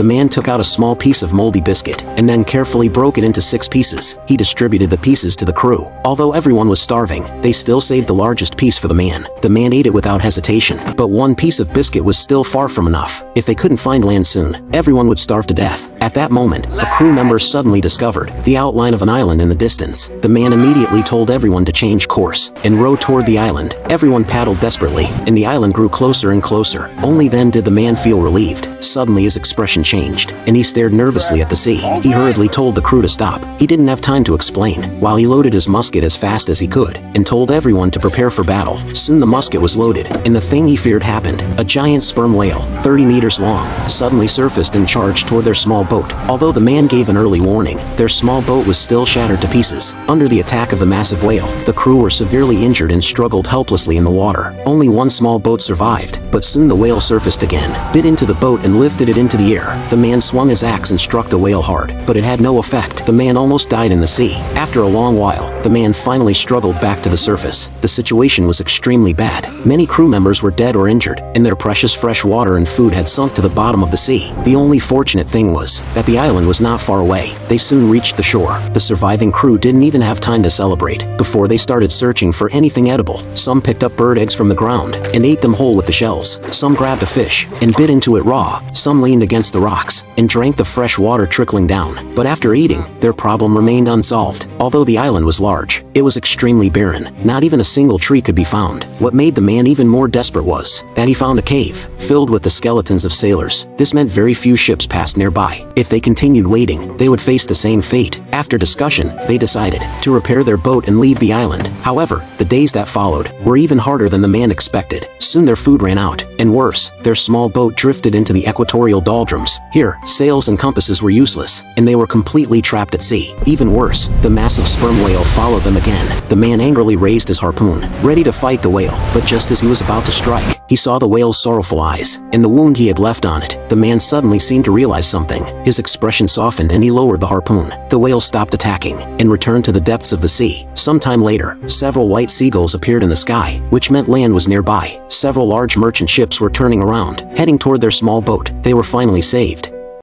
man took out a small piece of moldy biscuit, and then carefully broke it into 6 pieces. He distributed the pieces to the crew. Although everyone was starving, they still saved the largest piece for the man. The man ate it without hesitation, but 1 piece of biscuit was still far from enough. If they couldn't find land soon, everyone would starve to death. At that moment, a crew member suddenly discovered the outline of an island in the distance. The man immediately told everyone to change course and row toward the island. Everyone paddled desperately, and the island grew closer and closer. Only then did the man feel relieved. Suddenly his expression changed, and he stared nervously at the sea. He hurriedly told the crew to stop. He didn't have time to explain, while he loaded his musket as fast as he could, and told everyone to prepare for battle. Soon the musket was loaded, and the thing he feared happened. A giant sperm whale, 30 meters long, suddenly surfaced and charged toward their small boat. Although the man gave an early warning, their small boat was still shattered to pieces. Under the attack of the massive whale, the crew were severely injured and struggled helplessly in the water. Only one small boat survived, but soon the whale surfaced again, bit into the boat and lifted it into the air. The man swung his axe and struck the whale hard, but it had no effect. The man almost died in the sea. After a long while, the man finally struggled back to the surface. The situation was extremely bad. Many crew members were dead or injured, and their precious fresh water and food had sunk to the bottom of the sea. The only fortunate thing was that the island was not far away. They soon reached the shore. The surviving crew didn't even have time to celebrate before they started searching for anything edible. Some picked up bird eggs from the ground and ate them whole with the shells. Some grabbed a fish and bit into it raw. Some leaned against the rocks and drank the fresh water trickling down. But after eating, their problem remained unsolved. Although the island was large, it was extremely barren. Not even a single tree could be found. What made the man even more desperate was that he found a cave filled with the skeletons of sailors. This meant very few ships passed nearby. If they continued waiting, they would face the same fate. After discussion, they decided to repair their boat and leave the island. However, the days that followed were even harder than the man expected. Soon their food ran out, and worse, their small boat drifted into the equatorial doldrums. Here, sails and compasses were useless, and they were completely trapped at sea. Even worse, the massive sperm whale followed them again. The man angrily raised his harpoon, ready to fight the whale, but just as he was about to strike, he saw the whale's sorrowful eyes and the wound he had left on it. The man suddenly seemed to realize something. His expression softened and he lowered the harpoon. The whale stopped attacking and returned to the depths of the sea. Sometime later, several white seagulls appeared in the sky, which meant land was nearby. Several large merchant ships were turning around, heading toward their small boat. They were finally saved.